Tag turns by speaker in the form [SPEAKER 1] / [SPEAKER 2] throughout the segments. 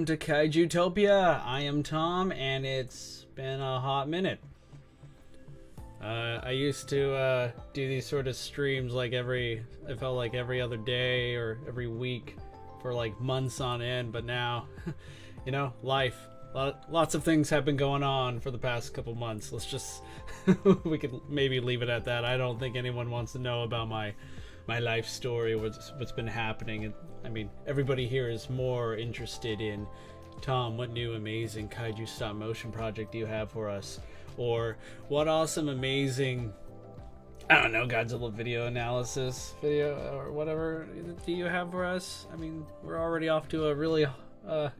[SPEAKER 1] to Kaiju-topia. I am Tom, and it's been a hot minute. I used to do these sort of streams like it felt like every other day or every week for like months on end, but now, you know, life. Lots of things have been going on for the past couple months. Let's just, we could maybe leave it at that. I don't think anyone wants to know about my life story, what's been happening. I mean, everybody here is more interested in, Tom, what new amazing kaiju stop motion project do you have for us? Or what awesome amazing, I don't know, Godzilla video analysis video or whatever do you have for us? I mean, we're already off to a really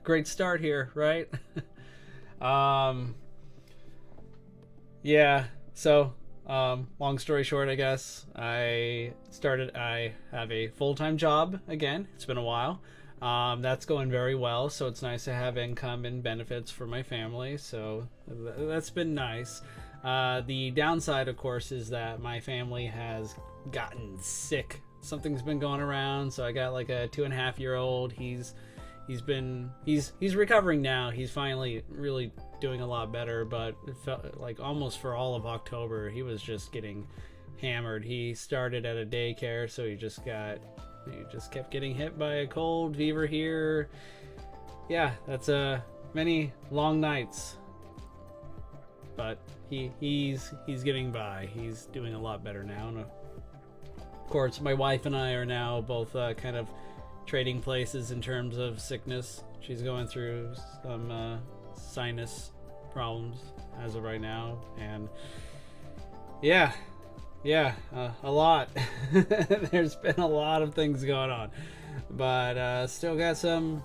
[SPEAKER 1] great start here, right? Yeah, so long story short, I guess I have a full-time job again. It's been a while. That's going very well, so it's nice to have income and benefits for my family, so that's been nice. The downside, of course, is that my family has gotten sick. Something's been going around, so I got like a 2.5-year-old. He's recovering now. He's finally really doing a lot better, but it felt like almost for all of October he was just getting hammered. He started at a daycare, so he just kept getting hit by a cold, fever here. Yeah, that's many long nights, but he's getting by. He's doing a lot better now, and of course my wife and I are now both kind of trading places in terms of sickness. She's going through some sinus problems as of right now, and yeah, a lot. There's been a lot of things going on, but still got some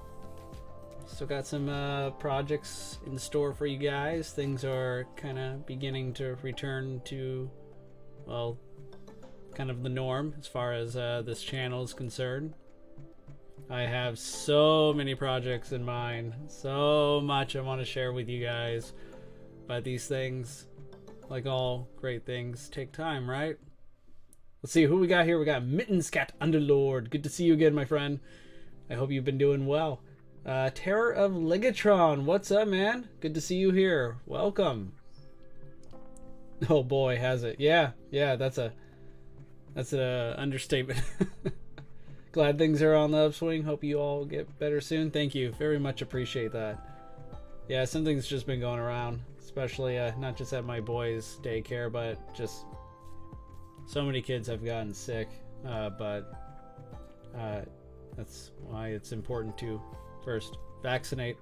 [SPEAKER 1] projects in store for you guys. Things are kind of beginning to return to, well, kind of the norm as far as this channel is concerned. I have so many projects in mind, so much I want to share with you guys, but these things, like all great things, take time, right? Let's see who we got here. We got Mittens Cat Underlord. Good to see you again, my friend. I hope you've been doing well. Terror of Ligatron. What's up, man? Good to see you here. Welcome. Oh boy, has it. Yeah, that's an understatement. Glad things are on the upswing. Hope you all get better soon. Thank you. Very much appreciate that. Yeah, something's just been going around, especially not just at my boys' daycare, but just so many kids have gotten sick. But that's why it's important to first vaccinate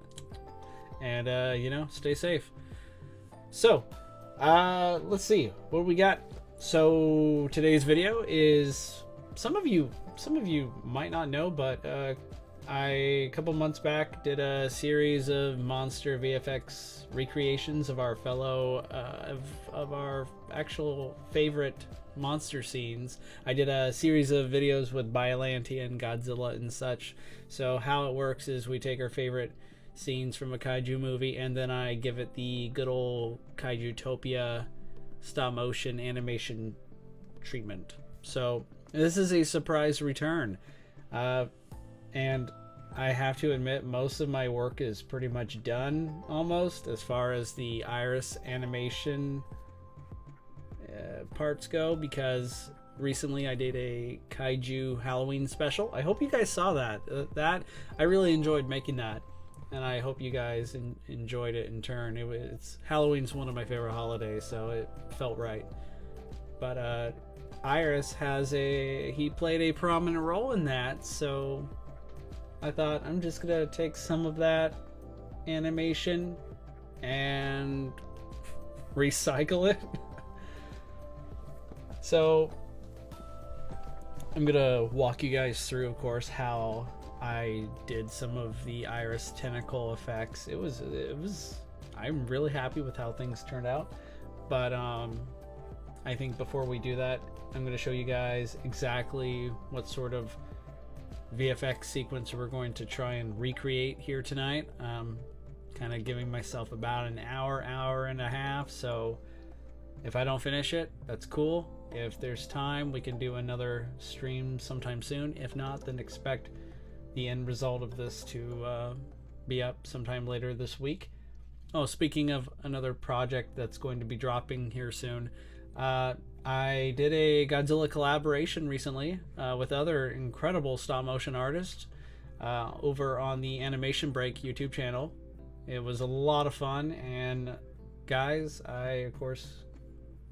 [SPEAKER 1] and you know, stay safe. So let's see what we got. So today's video is, some of you might not know, but I a couple months back did a series of monster VFX recreations of our fellow of our actual favorite monster scenes. I did a series of videos with Biollante and Godzilla and such. So how it works is we take our favorite scenes from a kaiju movie, and then I give it the good old Kaiju-topia stop motion animation treatment. So this is a surprise return, and I have to admit most of my work is pretty much done almost as far as the Iris animation parts go, because recently I did a Kaiju Halloween special. I hope you guys saw that. I really enjoyed making that, and I hope you guys enjoyed it in turn. It's Halloween's one of my favorite holidays, so it felt right. But Iris he played a prominent role in that, so I thought I'm just gonna take some of that animation and recycle it. So I'm gonna walk you guys through, of course, how I did some of the Iris tentacle effects. It was I'm really happy with how things turned out, but I think before we do that, I'm going to show you guys exactly what sort of VFX sequence we're going to try and recreate here tonight. Kind of giving myself about an hour and a half, so if I don't finish it, that's cool. If there's time, we can do another stream sometime soon. If not, then expect the end result of this to be up sometime later this week. Oh, speaking of another project that's going to be dropping here soon, I did a Godzilla collaboration recently with other incredible stop motion artists over on the Animation Break YouTube channel. It was a lot of fun, and guys, of course,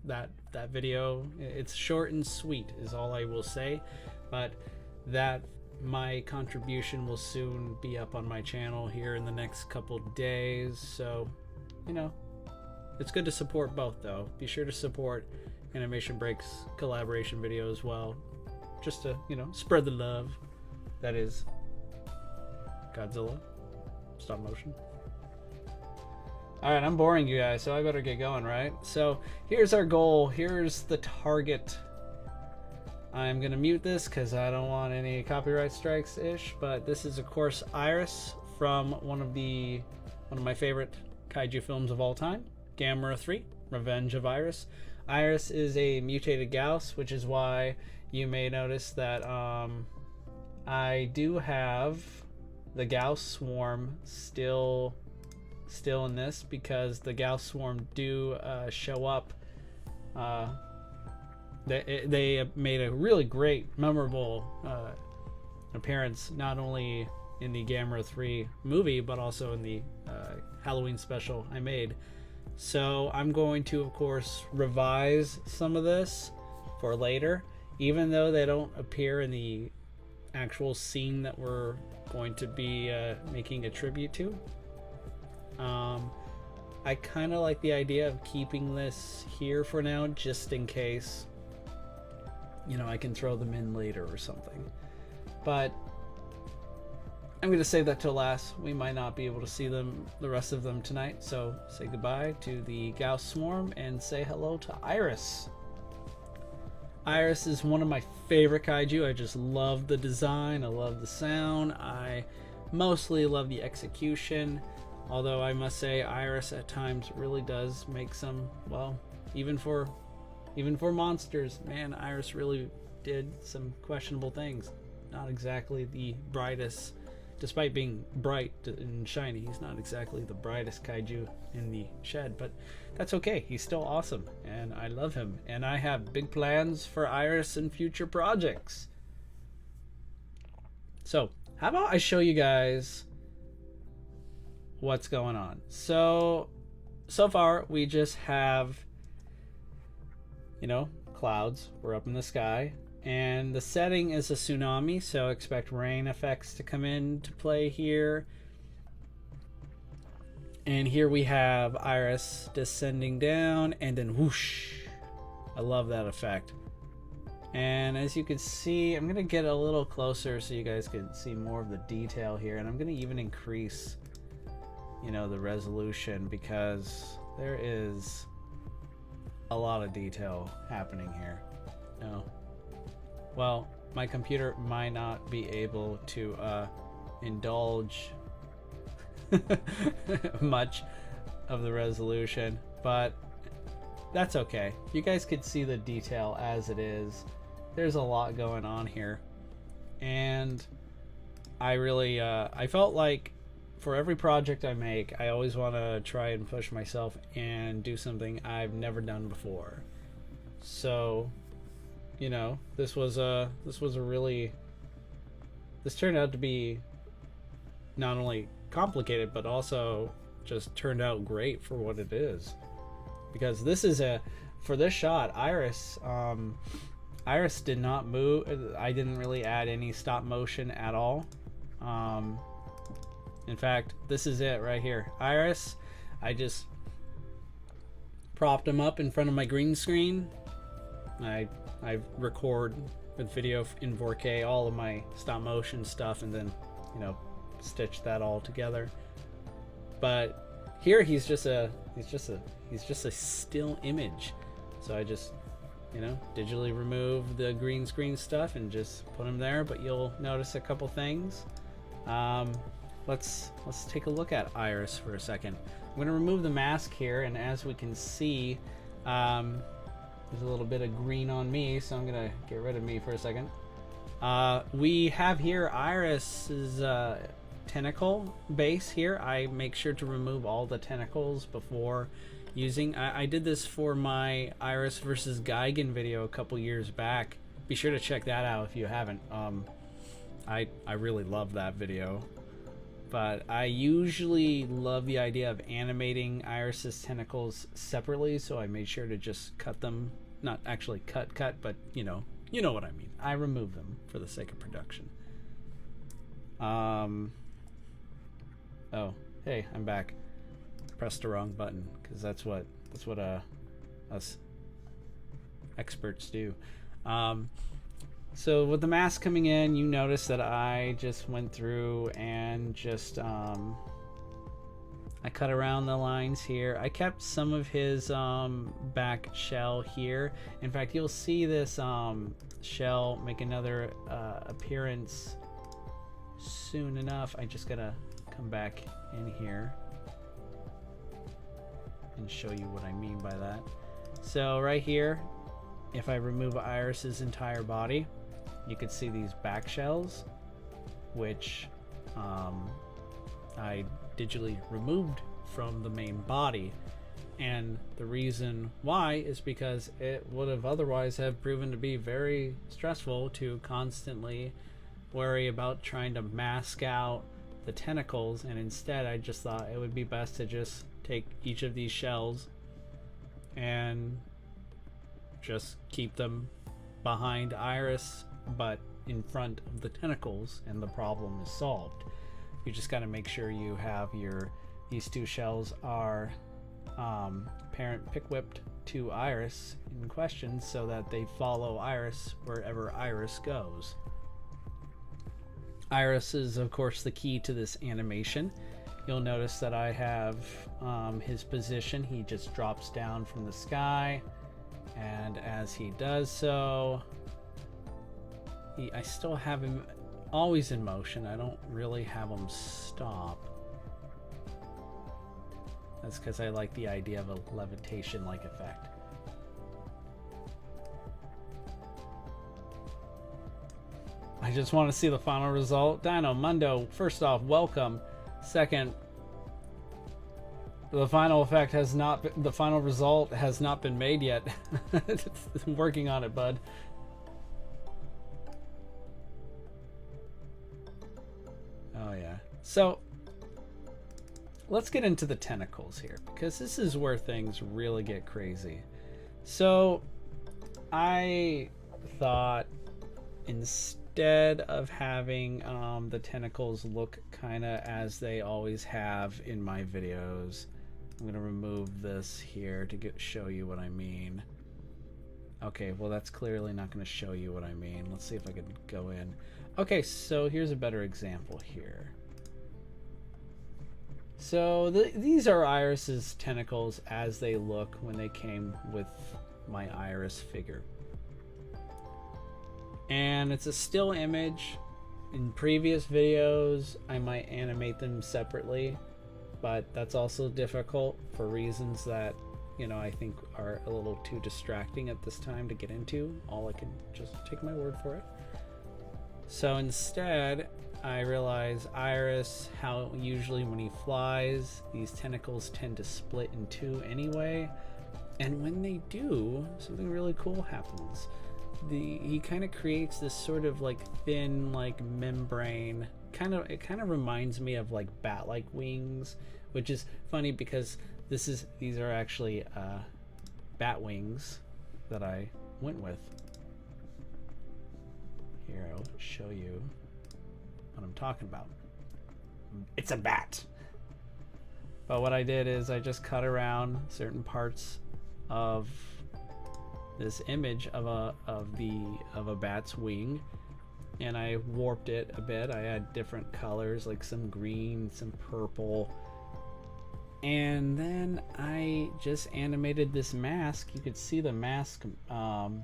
[SPEAKER 1] that video, it's short and sweet is all I will say, but that my contribution will soon be up on my channel here in the next couple days. So, you know, it's good to support both, though. Be sure to support Animation Break's collaboration video as well, just to, you know, spread the love that is Godzilla stop motion. Alright, I'm boring you guys, so I better get going, right? So here's our goal. Here's the target. I'm gonna mute this because I don't want any copyright strikes ish, but this is of course Iris from one of my favorite kaiju films of all time, Gamera 3, Revenge of Iris. Iris is a mutated Gyaos, which is why you may notice that I do have the Gyaos swarm still in this, because the Gyaos swarm do show up. They made a really great, memorable appearance, not only in the Gamera 3 movie, but also in the Halloween special I made. So I'm going to, of course, revise some of this for later, even though they don't appear in the actual scene that we're going to be making a tribute to. I kind of like the idea of keeping this here for now, just in case, you know, I can throw them in later or something. But I'm going to save that till last. We might not be able to see the rest of them tonight, so say goodbye to the Gyaos swarm and say hello to Iris. Iris is one of my favorite kaiju. I just love the design, I love the sound, I mostly love the execution. Although I must say, Iris at times really does make some, well, even for monsters, man, Iris really did some questionable things. Not exactly the brightest, despite being bright and shiny, he's not exactly the brightest kaiju in the shed, but that's okay. He's still awesome, and I love him, and I have big plans for Iris in future projects. So, how about I show you guys what's going on. So far we just have, you know, clouds. We're up in the sky, and the setting is a tsunami, so expect rain effects to come into play here. And here we have Iris descending down, and then whoosh. I love that effect. And as you can see, I'm gonna get a little closer so you guys can see more of the detail here, and I'm gonna even increase, you know, the resolution, because there is a lot of detail happening here. No, well, my computer might not be able to indulge much of the resolution, but that's okay. You guys could see the detail as it is. There's a lot going on here, and I really I felt like for every project I make, I always want to try and push myself and do something I've never done before. So, you know, this turned out to be not only complicated, but also just turned out great for what it is. Because this is for this shot, Iris did not move. I didn't really add any stop motion at all. In fact, this is it right here. Iris, I just propped him up in front of my green screen. I record with video in 4K all of my stop motion stuff, and then, you know, stitch that all together. But here he's just a still image. So I just, you know, digitally remove the green screen stuff and just put him there. But you'll notice a couple things. Let's take a look at Iris for a second. I'm going to remove the mask here, and as we can see, there's a little bit of green on me, so I'm going to get rid of me for a second. We have here Iris's tentacle base here, I make sure to remove all the tentacles before using. I did this for my Iris versus Gigan video a couple years back. Be sure to check that out if you haven't. I really love that video. But I usually love the idea of animating Iris's tentacles separately, so I made sure to just cut them. Not actually cut, but you know what I mean. I remove them for the sake of production. Oh, hey, I'm back. Pressed the wrong button because that's what us experts do. So with the mask coming in, you notice that I just went through and just I cut around the lines here. I kept some of his back shell here. In fact, you'll see this shell make another appearance soon enough. I just gotta come back in here and show you what I mean by that. So right here, if I remove Iris's entire body, you could see these back shells, which I digitally removed from the main body. And the reason why is because it would have otherwise have proven to be very stressful to constantly worry about trying to mask out the tentacles, and instead I just thought it would be best to just take each of these shells and just keep them behind Iris but in front of the tentacles, and the problem is solved. You just got to make sure you have these two shells are parent pick whipped to Iris in question so that they follow Iris wherever Iris goes. Iris is of course the key to this animation. You'll notice that I have his position. He just drops down from the sky, and as he does so, I still have him always in motion. I don't really have him stop. That's because I like the idea of a levitation-like effect. I just want to see the final result. Dino Mundo, first off, welcome. Second, the final effect has not been, the final result has not been made yet. I'm working on it, bud. Oh yeah. So let's get into the tentacles here, because this is where things really get crazy. So I thought instead of having the tentacles look kind of as they always have in my videos, I'm going to remove this here to show you what I mean. Okay, well that's clearly not going to show you what I mean. Let's see if I can go in. Okay, so here's a better example here. So these are Iris's tentacles as they look when they came with my Iris figure. And it's a still image. In previous videos, I might animate them separately, but that's also difficult for reasons that, you know, I think are a little too distracting at this time to get into. All I can just take my word for it. So instead, I realize Iris, how usually when he flies, these tentacles tend to split in two anyway. And when they do, something really cool happens. He kind of creates this sort of like thin, like membrane. It kind of reminds me of like bat-like wings, which is funny because these are actually bat wings that I went with. Here, I'll show you what I'm talking about. It's a bat. But what I did is I just cut around certain parts of this image of a bat's wing, and I warped it a bit. I had different colors, like some green, some purple, and then I just animated this mask. You could see the mask. No,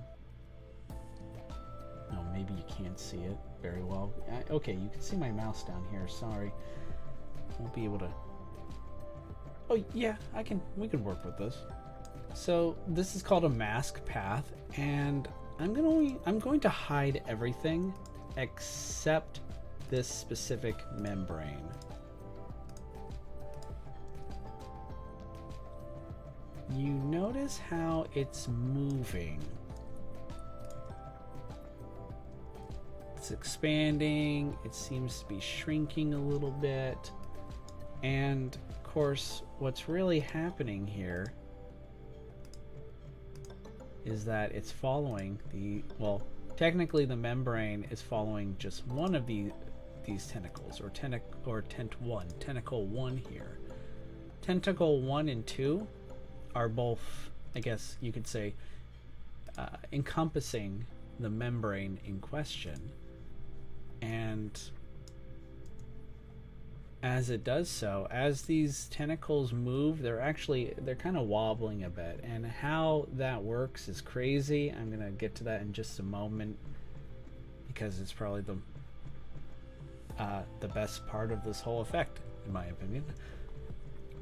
[SPEAKER 1] maybe you can't see it very well. Okay, you can see my mouse down here. Sorry, won't be able to. Oh yeah, we can work with this. So this is called a mask path, and I'm going to hide everything except this specific membrane. You notice how it's moving. It's expanding, it seems to be shrinking a little bit, and of course what's really happening here is that it's following the, well, technically the membrane is following just one of these tentacles, or tentacle 1 here. Tentacle 1 and 2 are both, I guess you could say, encompassing the membrane in question. And as it does so, as these tentacles move, they're kind of wobbling a bit, and how that works is crazy. I'm gonna get to that in just a moment, because it's probably the best part of this whole effect, in my opinion.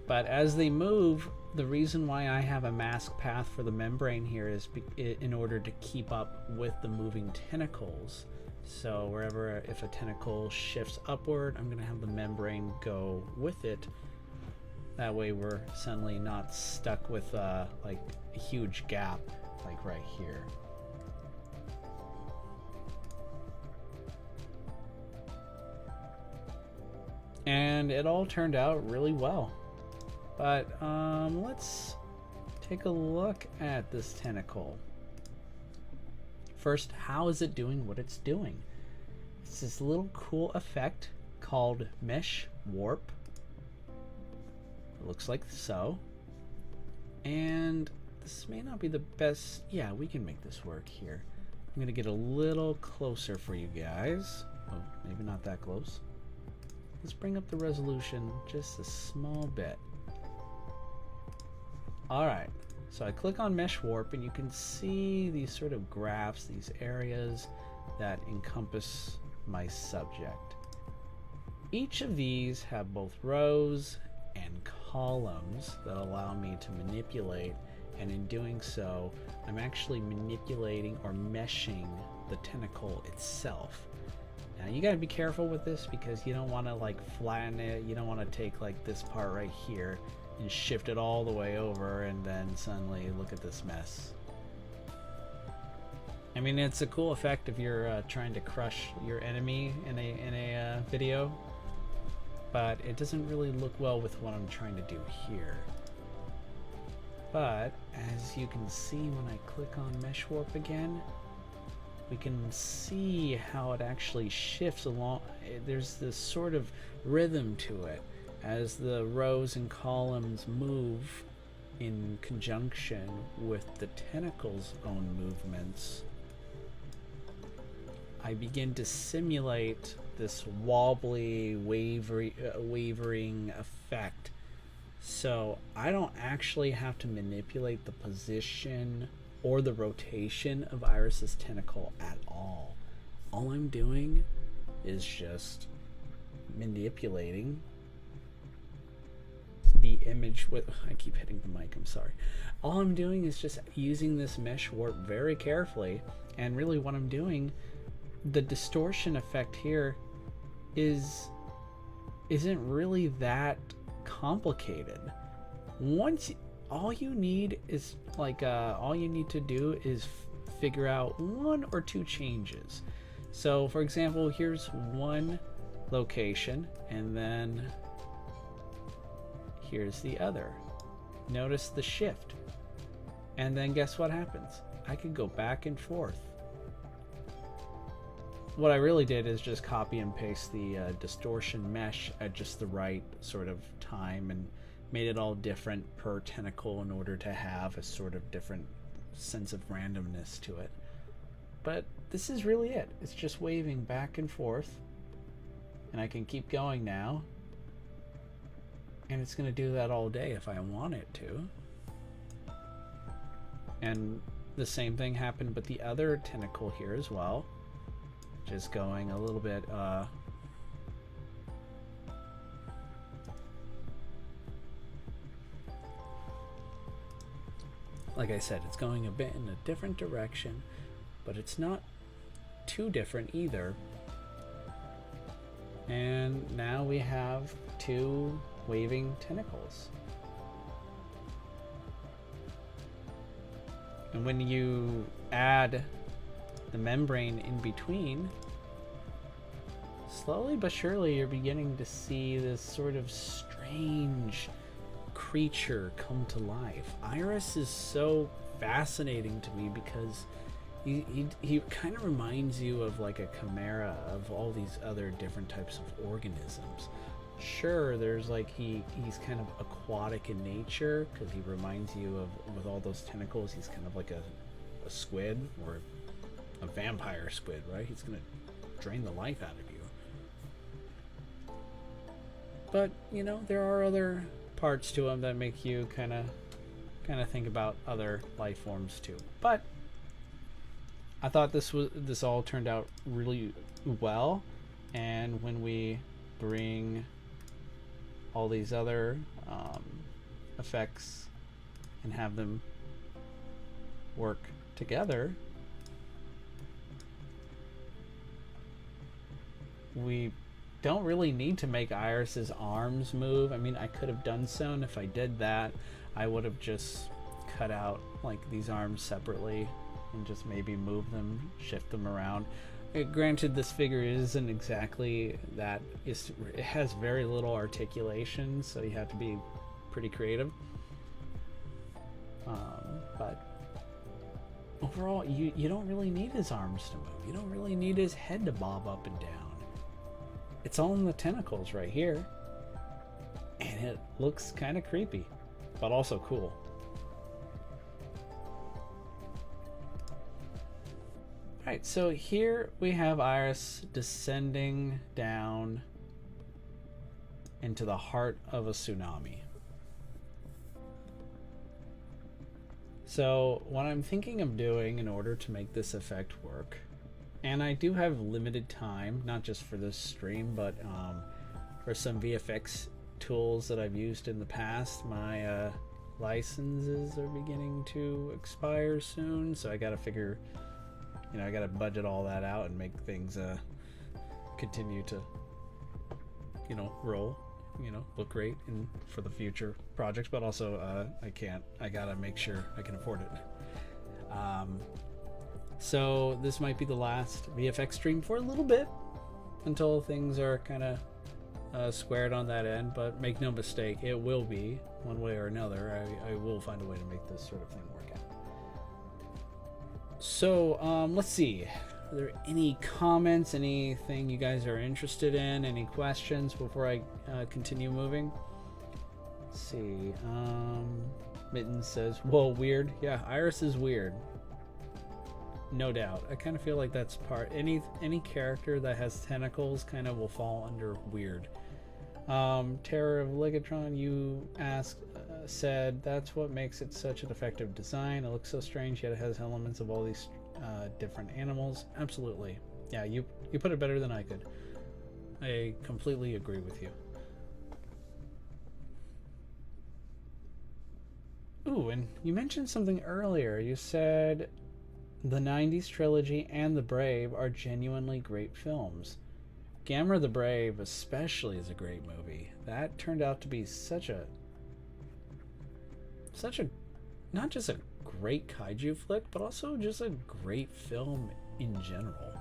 [SPEAKER 1] But as they move, the reason why I have a mask path for the membrane here is in order to keep up with the moving tentacles. So wherever, if a tentacle shifts upward, I'm going to have the membrane go with it. That way we're suddenly not stuck with like a huge gap, like right here. And it all turned out really well. But let's take a look at this tentacle. First, how is it doing what it's doing? It's this little cool effect called mesh warp. It looks like so. And this may not be the best. Yeah, we can make this work here. I'm gonna get a little closer for you guys. Oh, maybe not that close. Let's bring up the resolution just a small bit. Alright, so I click on mesh warp and you can see these sort of graphs, these areas that encompass my subject. Each of these have both rows and columns that allow me to manipulate, and in doing so, I'm actually manipulating or meshing the tentacle itself. Now you gotta be careful with this, because you don't want to like flatten it. You don't want to take like this part right here and shift it all the way over and then suddenly look at this mess. I mean, it's a cool effect if you're trying to crush your enemy in a video, but it doesn't really look well with what I'm trying to do here. But as you can see, when I click on mesh warp again, we can see how it actually shifts along. There's this sort of rhythm to it as the rows and columns move in conjunction with the tentacle's own movements. I begin to simulate this wobbly, wavering effect. So I don't actually have to manipulate the position or the rotation of Iris's tentacle at all. All I'm doing is just manipulating the image with, I keep hitting the mic, I'm sorry. All I'm doing is just using this mesh warp very carefully, and really what I'm doing, the distortion effect here isn't really that complicated. All you need is like all you need to do is figure out 1 or 2 changes. So for example, here's one location, and then here's the other. Notice the shift, and then guess what happens? I could go back and forth. What I really did is just copy and paste the distortion mesh at just the right sort of time, and made it all different per tentacle in order to have a sort of different sense of randomness to it. But this is really it. It's just waving back and forth, and I can keep going now, and it's going to do that all day if I want it to. And the same thing happened with the other tentacle here as well, just going a little bit like I said, it's going a bit in a different direction, but it's not too different either. And now we have 2 waving tentacles. And when you add the membrane in between, slowly but surely you're beginning to see this sort of strange creature come to life. Iris is so fascinating to me because he kind of reminds you of like a chimera of all these other different types of organisms. Sure, there's like he's kind of aquatic in nature because he reminds you of, with all those tentacles, he's kind of like a squid or a vampire squid, right? He's gonna drain the life out of you. But you know, there are other parts to him that make you kind of think about other life forms too. But I thought this all turned out really well, and when we bring all these other effects and have them work together, we don't really need to make Iris's arms move. I mean, I could have done so, and if I did that, I would have just cut out like these arms separately and just maybe move them, shift them around. Granted, this figure isn't exactly that. It has very little articulation, so you have to be pretty creative. But overall, you don't really need his arms to move. You don't really need his head to bob up and down. It's all in the tentacles right here, and it looks kind of creepy, but also cool. Alright, so here we have Iris descending down into the heart of a tsunami. So what I'm thinking of doing in order to make this effect work, and I do have limited time, not just for this stream, but for some VFX tools that I've used in the past. My licenses are beginning to expire soon, so I gotta figure, you know, I gotta budget all that out and make things continue to, you know, roll, you know, look great and for the future projects, but also I gotta make sure I can afford it. So this might be the last VFX stream for a little bit until things are kind of squared on that end, but make no mistake, it will be one way or another. I will find a way to make this sort of thing work out. So let's see, are there any comments, anything you guys are interested in, any questions before I continue moving? Let's see. Mittens says, whoa, weird. Yeah, Iris is weird, no doubt. I kind of feel like that's part, any character that has tentacles kind of will fall under weird. Terror of Ligatron, you said that's what makes it such an effective design. It looks so strange, yet it has elements of all these different animals. Absolutely. Yeah, you put it better than I could. I completely agree with you. Ooh, and you mentioned something earlier. You said the 90s trilogy and The Brave are genuinely great films. Gamera the Brave especially is a great movie. That turned out to be such a not just a great kaiju flick, but also just a great film in general.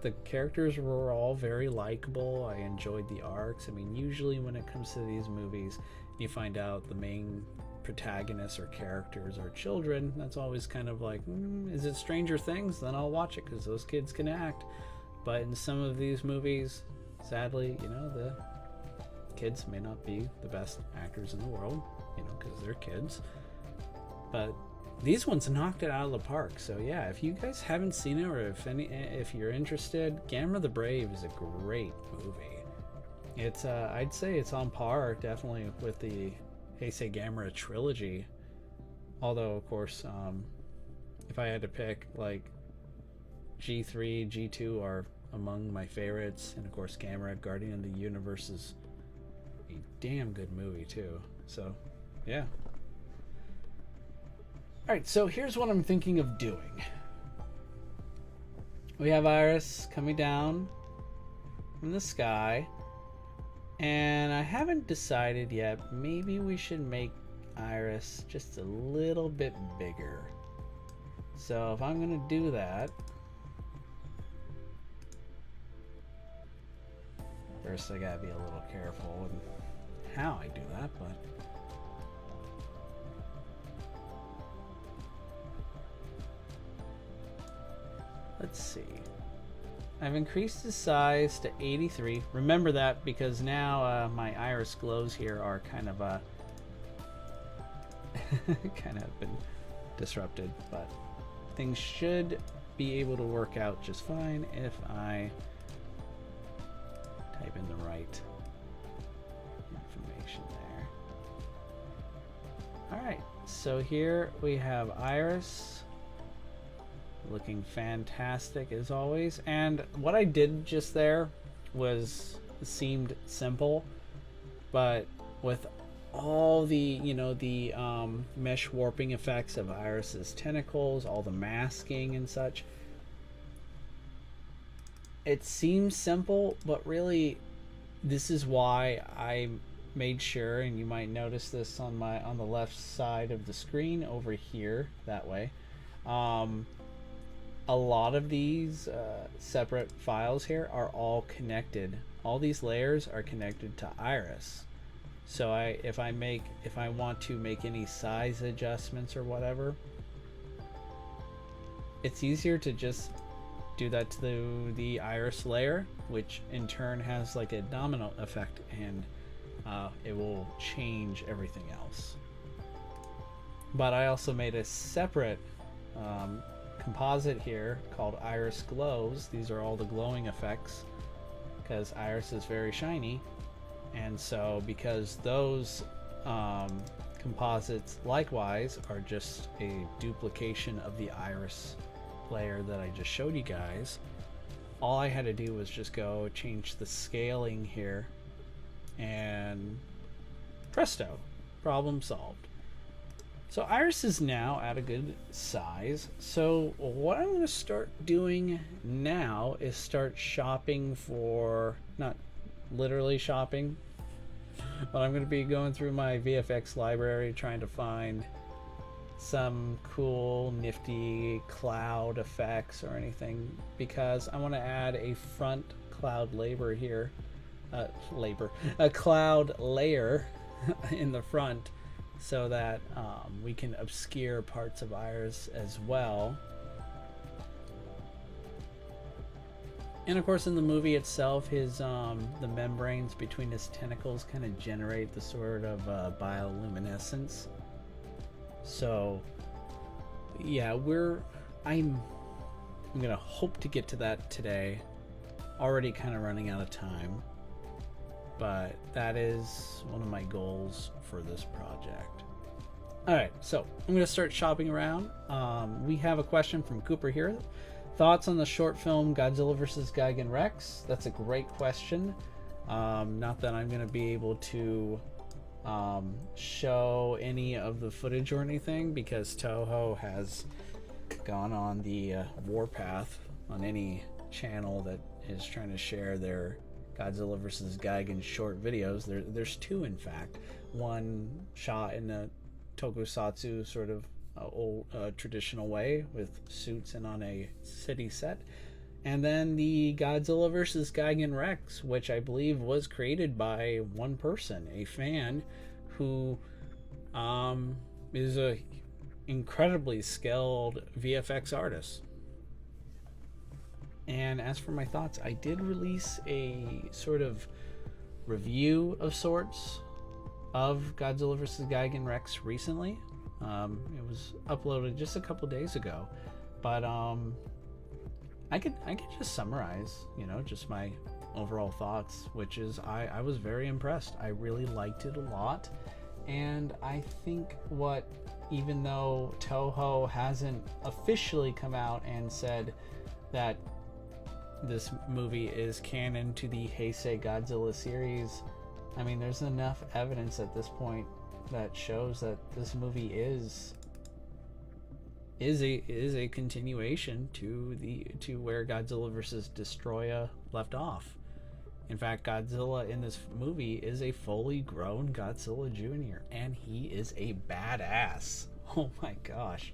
[SPEAKER 1] The characters were all very likable. I enjoyed the arcs. I mean, usually when it comes to these movies, you find out the main protagonists or characters are children. That's always kind of like, is it Stranger Things? Then I'll watch it because those kids can act. But in some of these movies, sadly, you know, the kids may not be the best actors in the world, you know, because they're kids. But these ones knocked it out of the park. So yeah, if you guys haven't seen it, or if you're interested, Gamera the Brave is a great movie. It's I'd say it's on par definitely with the Heisei Gamera trilogy. Although of course, if I had to pick, like G3, G2 are among my favorites, and of course Gamera Guardian of the Universe is a damn good movie too. So yeah. Alright, so here's what I'm thinking of doing. We have Iris coming down in the sky. And I haven't decided yet. Maybe we should make Iris just a little bit bigger. So if I'm gonna do that, first I gotta be a little careful with how I do that, but let's see. I've increased the size to 83. Remember that because now my iris glows here are kind of kind of been disrupted, but things should be able to work out just fine if I type in the right information there. All right, so here we have Iris looking fantastic as always. And what I did just there seemed simple, but with all the the mesh warping effects of Iris's tentacles, all the masking and such, it seems simple, but really this is why I made sure, and you might notice this on the left side of the screen over here that way, a lot of these separate files here are all connected. All these layers are connected to Iris. So if I want to make any size adjustments or whatever, it's easier to just do that to the Iris layer, which in turn has like a domino effect, and it will change everything else. But I also made a separate composite here called Iris Glows. These are all the glowing effects because Iris is very shiny, and so because those composites likewise are just a duplication of the Iris layer that I just showed you guys, all I had to do was just go change the scaling here, and presto, problem solved. So Iris is now at a good size. So what I'm going to start doing now is start shopping for, not literally shopping, but I'm going to be going through my VFX library trying to find some cool nifty cloud effects or anything, because I want to add a front cloud labor here, a cloud layer in the front, so that we can obscure parts of Iris as well. And of course in the movie itself, his the membranes between his tentacles kind of generate the sort of bioluminescence. So yeah, I'm gonna hope to get to that today. Already kind of running out of time, but that is one of my goals for this project. All right, so I'm going to start shopping around. We have a question from Cooper here. Thoughts on the short film Godzilla vs. Gigan Rex? That's a great question. Not that I'm going to be able to show any of the footage or anything, because Toho has gone on the warpath on any channel that is trying to share their Godzilla vs. Gigan short videos. There's two, in fact. One shot in a tokusatsu sort of old traditional way with suits and on a city set, and then the Godzilla vs. Gigan Rex, which I believe was created by one person, a fan who is a incredibly skilled VFX artist. And as for my thoughts, I did release a sort of review of sorts of Godzilla vs. Gigan Rex recently. It was uploaded just a couple days ago, but I could just summarize, just my overall thoughts, which is I was very impressed. I really liked it a lot, and I think even though Toho hasn't officially come out and said that this movie is canon to the Heisei Godzilla series, I mean, there's enough evidence at this point that shows that this movie is a continuation to where Godzilla vs. Destroya left off. In fact, Godzilla in this movie is a fully grown Godzilla Jr., and he is a badass. Oh my gosh.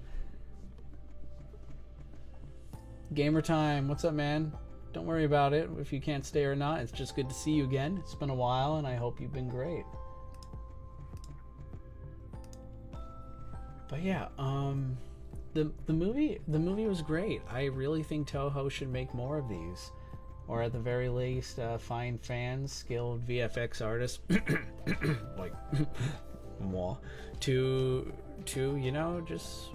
[SPEAKER 1] Gamer time, what's up, man? Don't worry about it if you can't stay or not. It's just good to see you again. It's been a while, and I hope you've been great. But yeah, the movie was great. I really think Toho should make more of these, or at the very least, find fans, skilled VFX artists, like moi, to you know, just,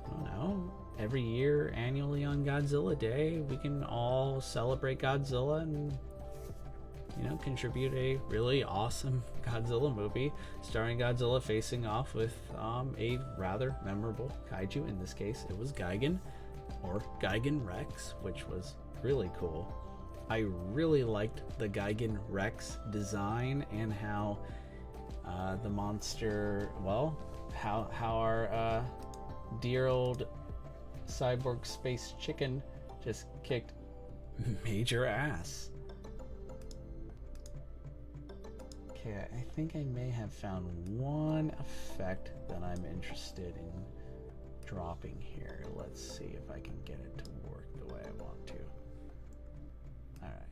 [SPEAKER 1] I don't know, every year, annually on Godzilla Day, we can all celebrate Godzilla and, you know, contribute a really awesome Godzilla movie starring Godzilla facing off with a rather memorable kaiju. In this case, it was Gigan, or Gigan Rex, which was really cool. I really liked the Gigan Rex design and how the monster, well, how our dear old cyborg space chicken just kicked major ass. Okay, I think I may have found one effect that I'm interested in dropping here. Let's see if I can get it to work the way I want to. Alright,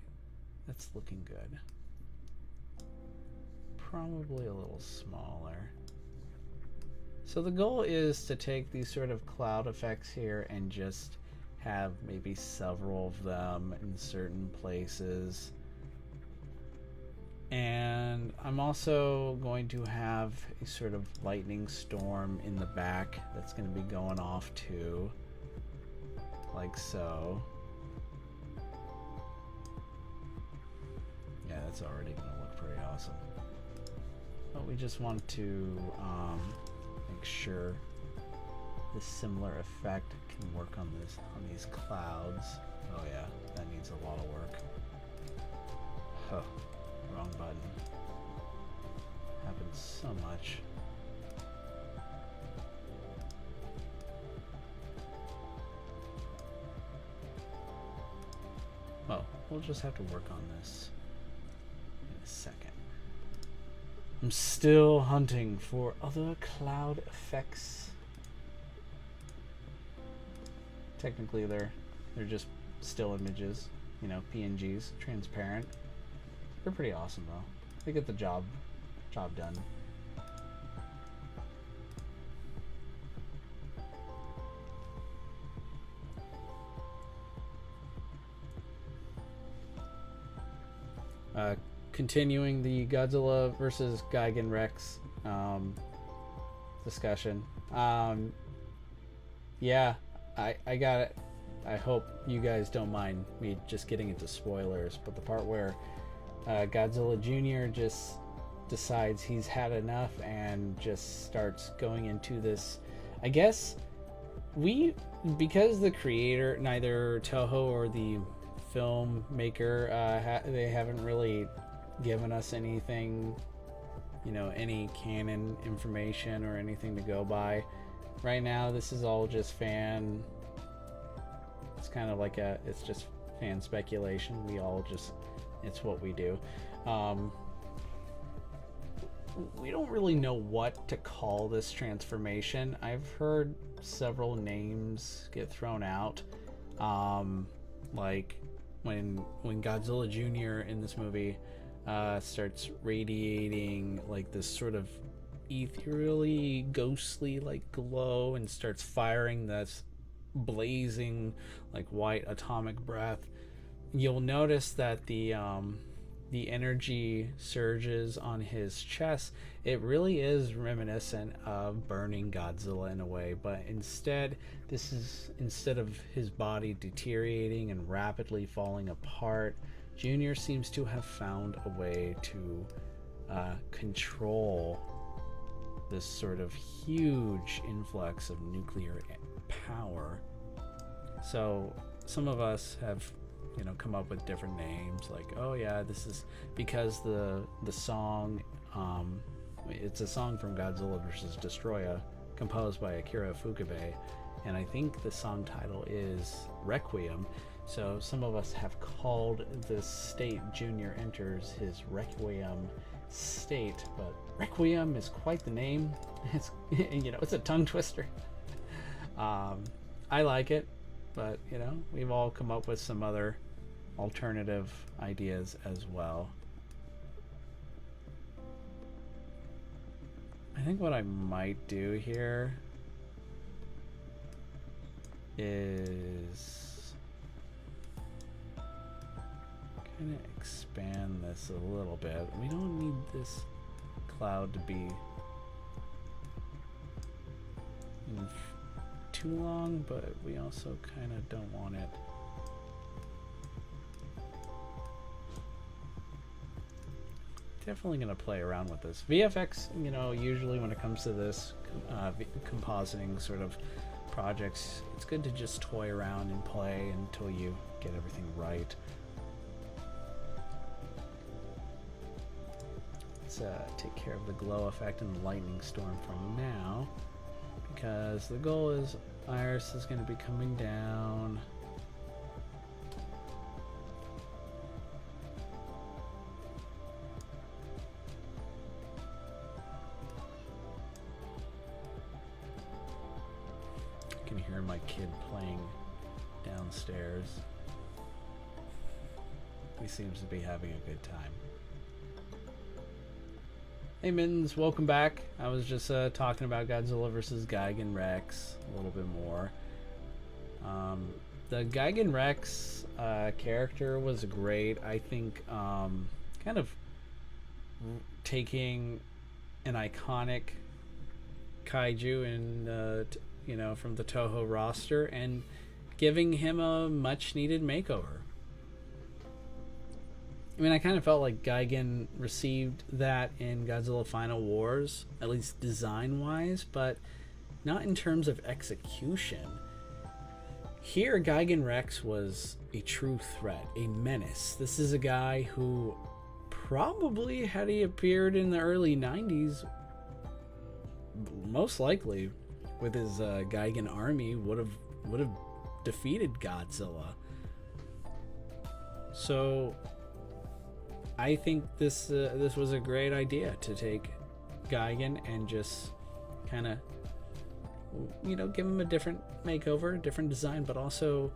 [SPEAKER 1] that's looking good. Probably a little smaller. So the goal is to take these sort of cloud effects here and just have maybe several of them in certain places. And I'm also going to have a sort of lightning storm in the back that's going to be going off too, like so. Yeah, that's already going to look pretty awesome. But we just want to make sure this similar effect can work on these clouds. Oh yeah, that needs a lot of work. Huh. Wrong button. Happens so much. Well, we'll just have to work on this in a second. I'm still hunting for other cloud effects. Technically they're just still images, you know, PNGs, transparent. They're pretty awesome though. They get the job done. Continuing the Godzilla versus Gigan Rex discussion. Yeah, I got it. I hope you guys don't mind me just getting into spoilers, but the part where Godzilla Jr. just decides he's had enough and just starts going into this, I guess because the creator, neither Toho or the filmmaker, they haven't really given us anything, you know, any canon information or anything to go by. Right now this is all just fan, it's kind of like it's just fan speculation. It's what we do. We don't really know what to call this transformation. I've heard several names get thrown out. Like when Godzilla Jr. in this movie starts radiating like this sort of ethereally ghostly like glow and starts firing this blazing like white atomic breath, you'll notice that the energy surges on his chest. It really is reminiscent of burning Godzilla in a way, but instead of his body deteriorating and rapidly falling apart, Junior seems to have found a way to control this sort of huge influx of nuclear power. So some of us have, you know, come up with different names, like, oh yeah, this is because the song, it's a song from Godzilla vs. Destroya, composed by Akira Ifukube, and I think the song title is Requiem. So some of us have called this state Junior enters his Requiem state, but Requiem is quite the name. It's, you know, it's a tongue twister. I like it, but you know, we've all come up with some other alternative ideas as well. I think what I might do here is kind of expand this a little bit. We don't need this cloud to be too long, but we also kind of don't want it definitely going to play around with this. VFX, you know, usually when it comes to this compositing sort of projects, it's good to just toy around and play until you get everything right. Let's take care of the glow effect and the lightning storm from now, because the goal is Iris is going to be coming down. I can hear my kid playing downstairs. He seems to be having a good time. Hey Mittens, welcome back. I was just talking about Godzilla vs. Gigan Rex a little bit more. The Gigan Rex character was great. I think kind of taking an iconic kaiju and you know, from the Toho roster and giving him a much needed makeover. I mean, I kind of felt like Gigan received that in Godzilla Final Wars, at least design-wise, but not in terms of execution. Here, Gigan Rex was a true threat, a menace. This is a guy who probably, had he appeared in the early 90s, most likely with his Gigan army, would have defeated Godzilla. So I think this was a great idea to take Gigan and just kind of, you know, give him a different makeover, a different design, but also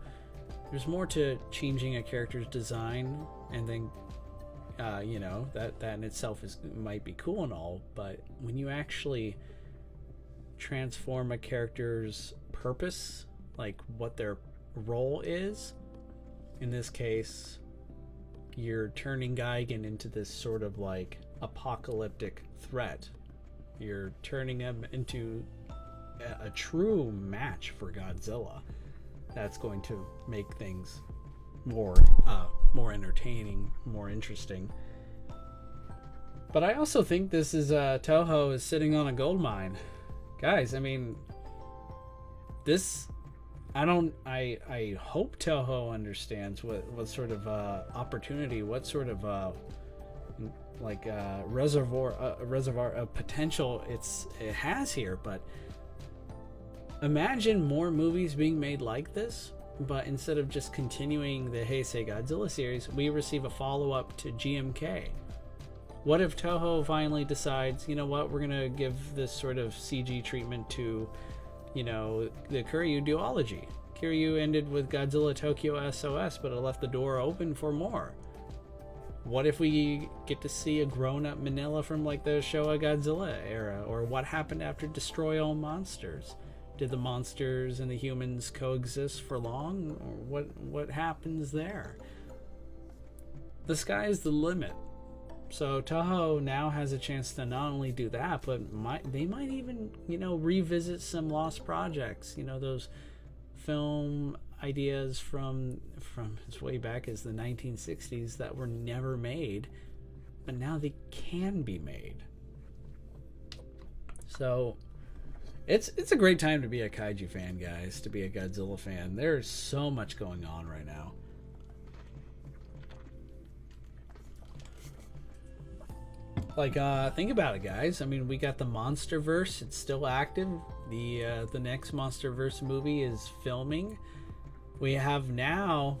[SPEAKER 1] there's more to changing a character's design, and then you know, that in itself might be cool and all, but when you actually transform a character's purpose, like what their role is, in this case you're turning Gigan into this sort of like apocalyptic threat. You're turning him into a true match for Godzilla. That's going to make things more entertaining, more interesting. But I also think this is Toho is sitting on a gold mine. Guys, I mean, this, I hope Toho understands what sort of opportunity, what sort of reservoir of potential it has here. But imagine more movies being made like this, but instead of just continuing the Heisei Godzilla series, we receive a follow-up to GMK. What if Toho finally decides, you know what, we're gonna give this sort of CG treatment to, you know, the Kiryu duology. Kiryu ended with Godzilla Tokyo SOS, but it left the door open for more. What if we get to see a grown-up Manila from like the Showa Godzilla era? Or what happened after Destroy All Monsters? Did the monsters and the humans coexist for long? Or what happens there? The sky is the limit. So Toho now has a chance to not only do that, but they might even, you know, revisit some lost projects. You know, those film ideas from as way back as the 1960s that were never made, but now they can be made. So it's a great time to be a Kaiju fan, guys, to be a Godzilla fan. There's so much going on right now. Like, think about it, guys. I mean, we got the MonsterVerse. It's still active. The next MonsterVerse movie is filming. We have now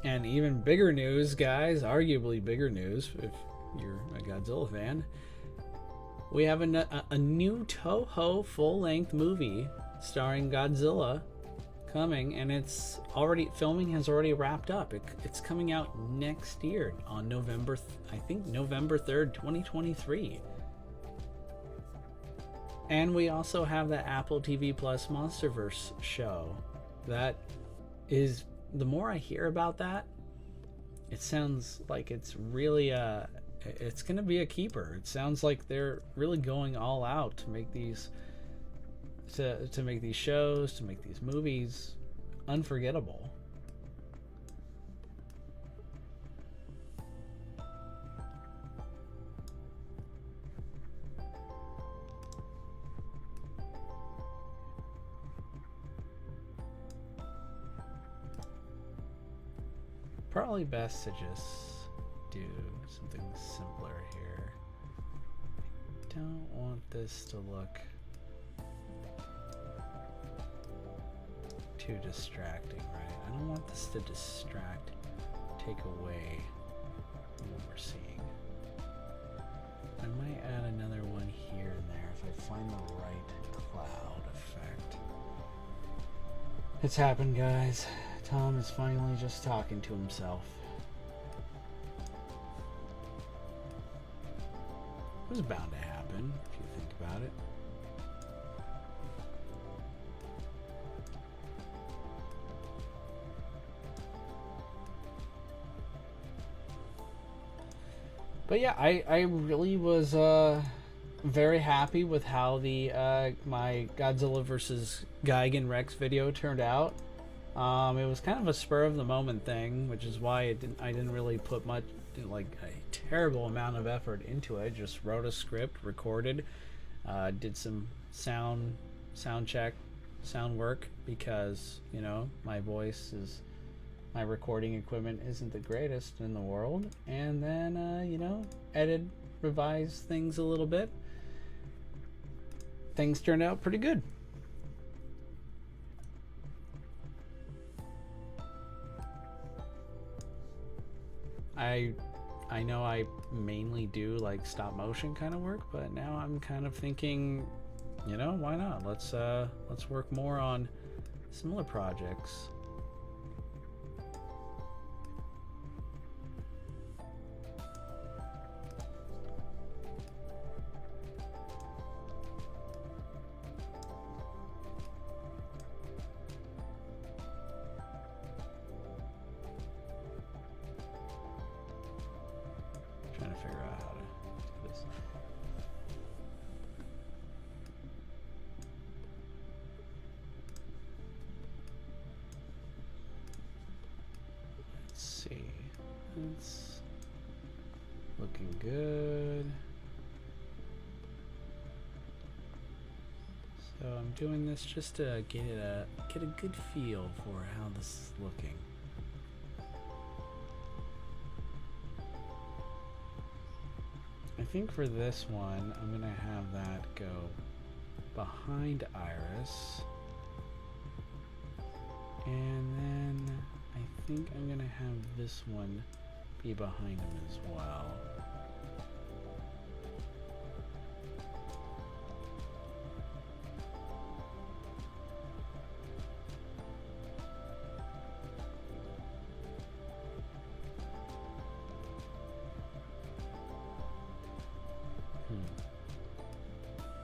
[SPEAKER 1] And even bigger news, guys, arguably bigger news if you're a Godzilla fan, we have a new Toho full-length movie starring Godzilla coming, and it's already, filming has already wrapped up. It's coming out next year on November 3rd, 2023. And we also have the Apple TV Plus MonsterVerse show. That is, the more I hear about that, it sounds like it's really it's gonna be a keeper. It sounds like they're really going all out to make these to make these shows, to make these movies unforgettable. Probably best to just do something simpler here. I don't want this to look too distracting, right? I don't want this to distract, take away from what we're seeing. I might add another one here and there if I find the right cloud effect. It's happened, guys. Tom is finally just talking to himself. It was bound to happen, if you think about it. But yeah, I really was very happy with how the my Godzilla vs. Gigan Rex video turned out. It was kind of a spur of the moment thing, which is why I didn't really put much, like a terrible amount of effort into it. Just wrote a script, recorded, did some sound check, sound work, because, you know, my recording equipment isn't the greatest in the world, and then you know, edit, revise things a little bit. Things turned out pretty good. I know I mainly do like stop motion kind of work, but now I'm kind of thinking, you know, why not? Let's work more on similar projects. Trying to figure out how to do this. Let's see. It's looking good. So I'm doing this just to get a good feel for how this is looking. I think for this one, I'm gonna have that go behind Iris, and then I think I'm gonna have this one be behind him as well.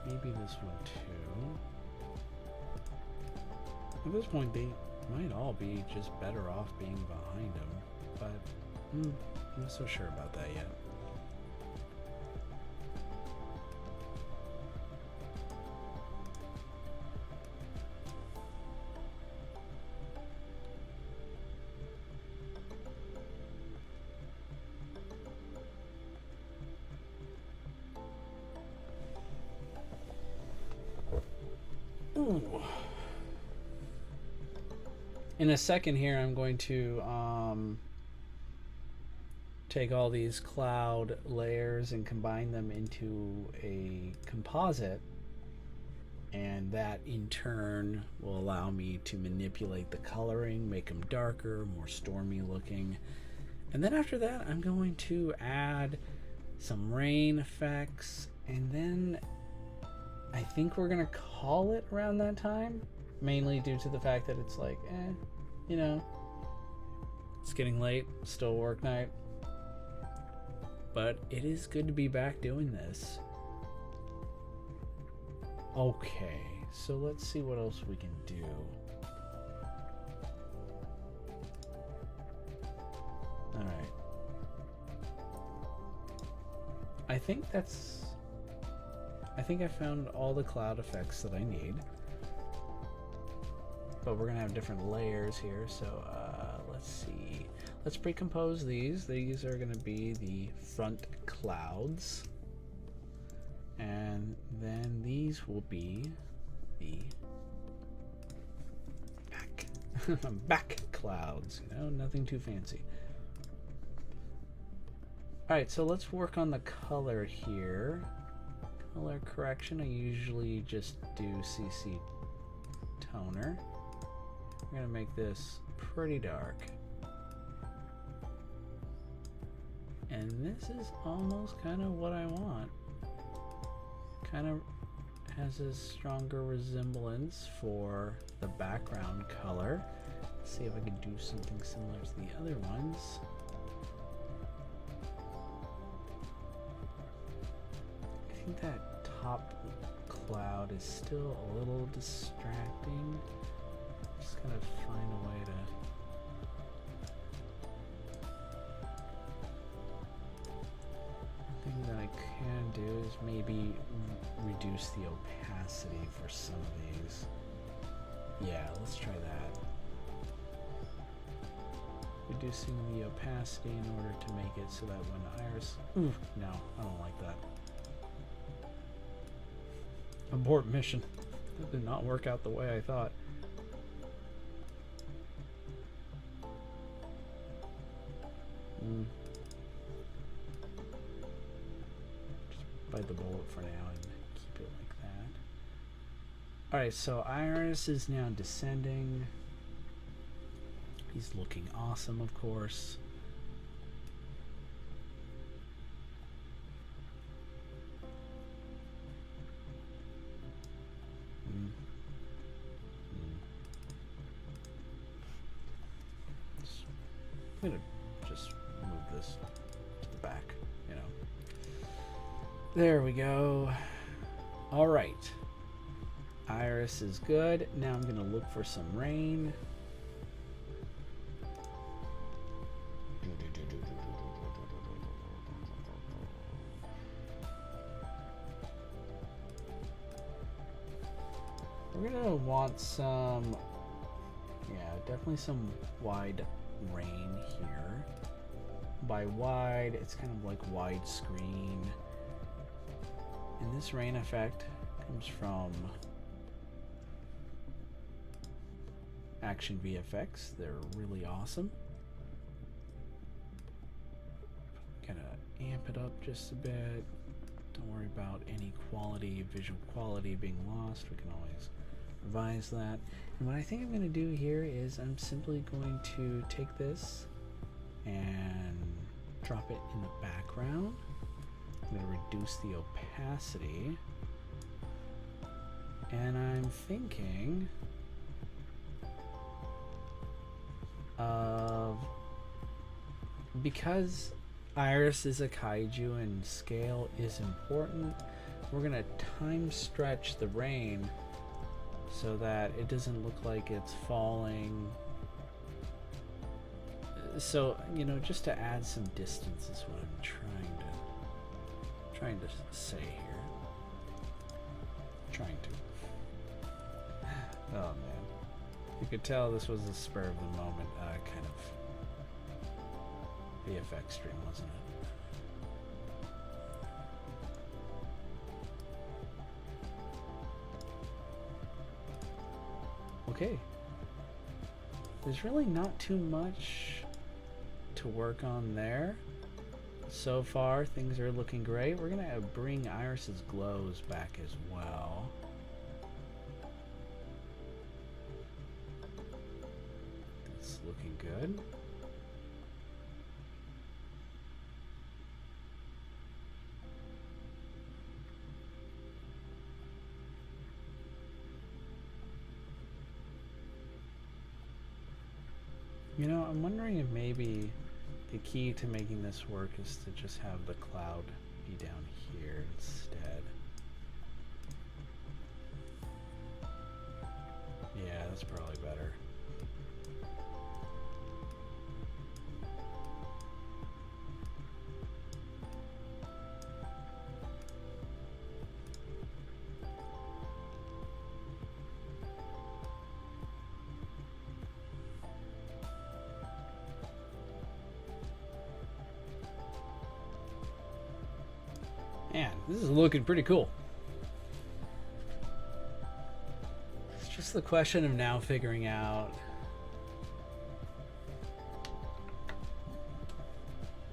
[SPEAKER 1] Maybe this one too. At this point, they might all be just better off being behind him, but I'm not so sure about that yet. Ooh. In a second here, I'm going to take all these cloud layers and combine them into a composite. and that in turn will allow me to manipulate the coloring, make them darker, more stormy looking. And then after that, I'm going to add some rain effects, and then I think we're gonna call it around that time, mainly due to the fact that it's like, you know, it's getting late, still work night, but it is good to be back doing this. Okay, so let's see what else we can do. All right. I think I found all the cloud effects that I need. But we're gonna have different layers here, so let's see. Let's pre-compose these. These are gonna be the front clouds. And then these will be the back clouds, you know, nothing too fancy. Alright, so let's work on the color here. Color correction, I usually just do CC toner. We're gonna make this pretty dark. And this is almost kind of what I want. Kind of has a stronger resemblance for the background color. Let's see if I can do something similar to the other ones. I think that top cloud is still a little distracting. Just gotta find a way to... One thing that I can do is maybe reduce the opacity for some of these. Yeah, let's try that. Reducing the opacity in order to make it so that when Iris... Ooh, no, I don't like that. Abort mission. That did not work out the way I thought. Just bite the bullet for now and keep it like that. Alright, so Iris is now descending. He's looking awesome, of course. I'm gonna just move this to the back, you know. There we go. All right. Iris is good. Now I'm gonna look for some rain. We're gonna want some, yeah, definitely some wide rain here. By wide, it's kind of like widescreen. And this rain effect comes from Action VFX. They're really awesome. Kind of amp it up just a bit. Don't worry about any quality, visual quality being lost. We can always revise that. And what I think I'm going to do here is I'm simply going to take this and drop it in the background. I'm going to reduce the opacity. And I'm thinking of, because Iris is a kaiju and scale is important, we're going to time stretch the rain so that it doesn't look like it's falling. So, you know, just to add some distance is what I'm trying to say here. Oh man, you could tell this was a spur of the moment kind of VFX stream, wasn't it? Okay, there's really not too much to work on there. So far things are looking great. We're gonna bring Iris's glows back as well. looking good. You know, I'm wondering if maybe the key to making this work is to just have the cloud be down here instead. Yeah, that's probably better. Man, this is looking pretty cool. It's just the question of now figuring out,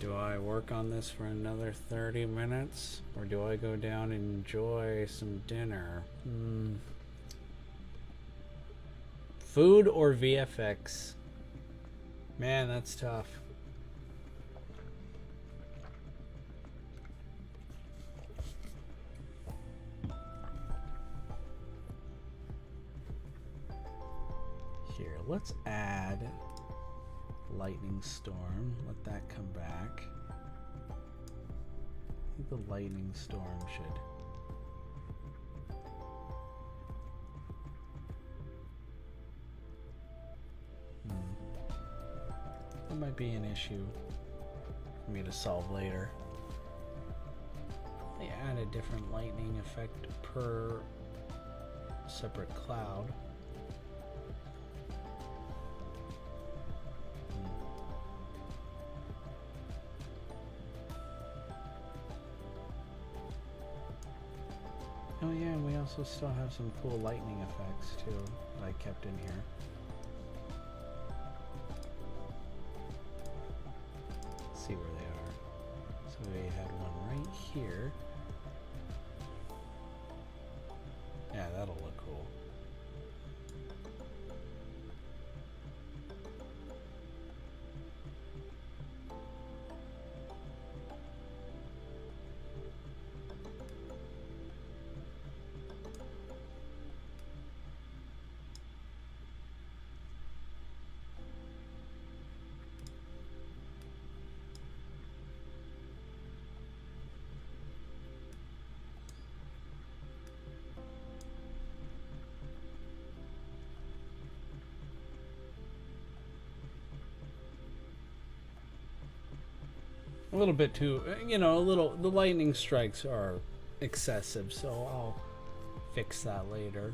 [SPEAKER 1] do I work on this for another 30 minutes or do I go down and enjoy some dinner? Food or VFX? Man, that's tough. Here, let's add lightning storm. Let that come back. I think the lightning storm should. That might be an issue for me to solve later. They add a different lightning effect per separate cloud. Oh yeah, and we also still have some cool lightning effects too that I kept in here. Let's see where they are. So we had one right here. Yeah, that'll look cool. A little bit too, you know, the lightning strikes are excessive, so I'll fix that later.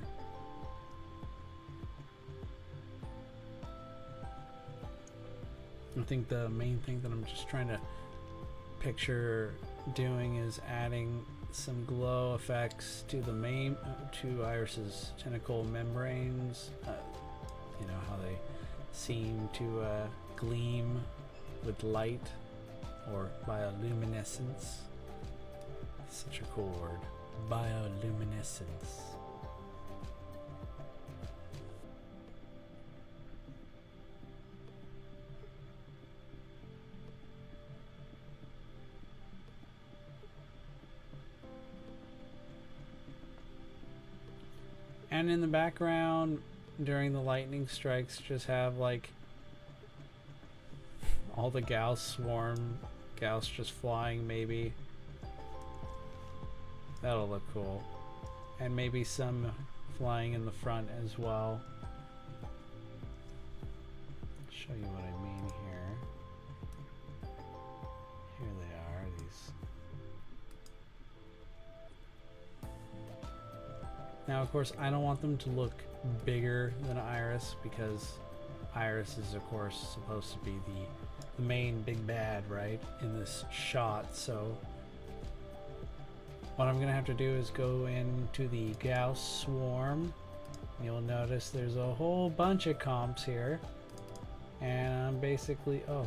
[SPEAKER 1] I think the main thing that I'm just trying to picture doing is adding some glow effects to the main, to Iris's tentacle membranes. You know, how they seem to gleam with light. Or bioluminescence. Such a cool word. Bioluminescence. And in the background, during the lightning strikes, just have like all the Gyaos swarm. Gyaos just flying, maybe. That'll look cool. And maybe some flying in the front as well. Show you what I mean here. Here they are, these. Now, of course, I don't want them to look bigger than Iris because Iris is, of course, supposed to be the main big bad, right, in this shot. So what I'm gonna have to do is go into the Gyaos swarm. You'll notice there's a whole bunch of comps here, and I'm basically, oh,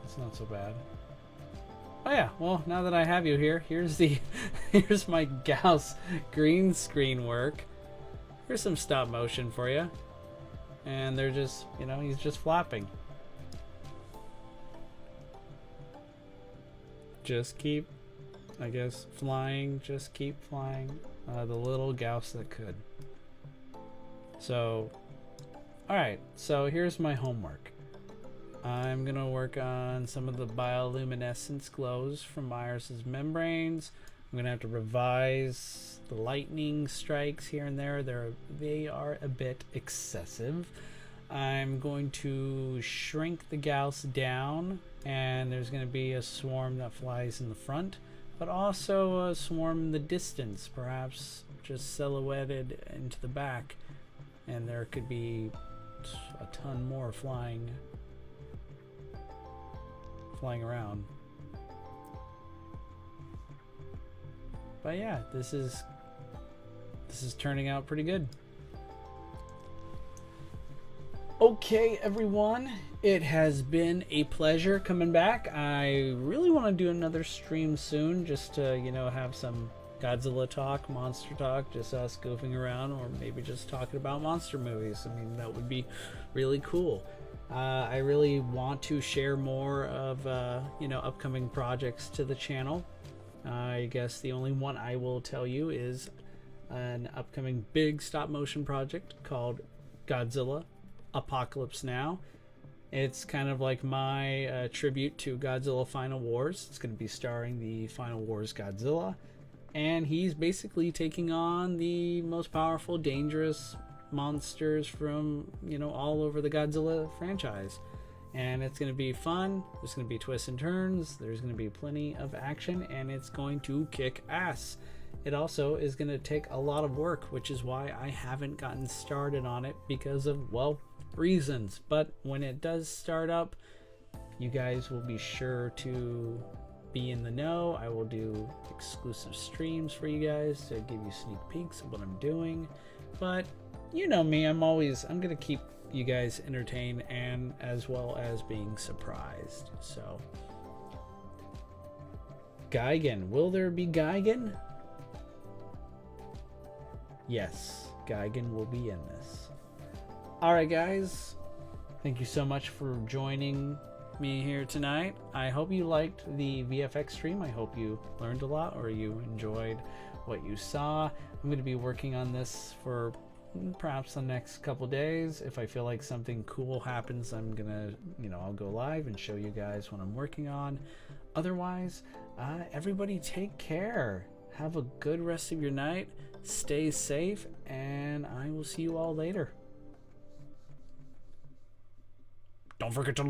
[SPEAKER 1] that's not so bad. Oh yeah, well, now that I have you here, here's the here's my Gyaos green screen work. Here's some stop motion for you. and they're just, you know, he's just flapping. Just keep, I guess, flying. Just keep flying. The little Gyaos that could. So, alright, so here's my homework. I'm gonna work on some of the bioluminescence glows from Iris's membranes. I'm gonna have to revise the lightning strikes here and there. They are a bit excessive. I'm going to shrink the Gyaos down, and there's going to be a swarm that flies in the front, but also a swarm in the distance, perhaps just silhouetted into the back, and there could be a ton more flying around. But yeah, this is turning out pretty good. Okay, everyone, it has been a pleasure coming back. I really want to do another stream soon, just to, you know, have some Godzilla talk, monster talk, just us goofing around, or maybe just talking about monster movies. I mean, that would be really cool. I really want to share more of, you know, upcoming projects to the channel. I guess the only one I will tell you is an upcoming big stop motion project called Godzilla Apocalypse Now. It's kind of like my tribute to Godzilla Final Wars. It's going to be starring the Final Wars Godzilla, and he's basically taking on the most powerful, dangerous monsters from, you know, all over the Godzilla franchise. And it's going to be fun. There's going to be twists and turns. There's going to be plenty of action, and it's going to kick ass. It also is going to take a lot of work, which is why I haven't gotten started on it, because of, well, reasons. But when it does start up, you guys will be sure to be in the know. I will do exclusive streams for you guys to give you sneak peeks of what I'm doing. But you know me, I'm gonna keep you guys entertained, and as well as being surprised. So Gigan, will there be Gigan? Yes, Gigan will be in this. Alright guys, thank you so much for joining me here tonight. I hope you liked the VFX stream. I hope you learned a lot, or you enjoyed what you saw. I'm going to be working on this for perhaps the next couple days. If I feel like something cool happens, I'm gonna, you know, I'll go live and show you guys what I'm working on. Otherwise, everybody take care. Have a good rest of your night. Stay safe, and I will see you all later. Don't forget to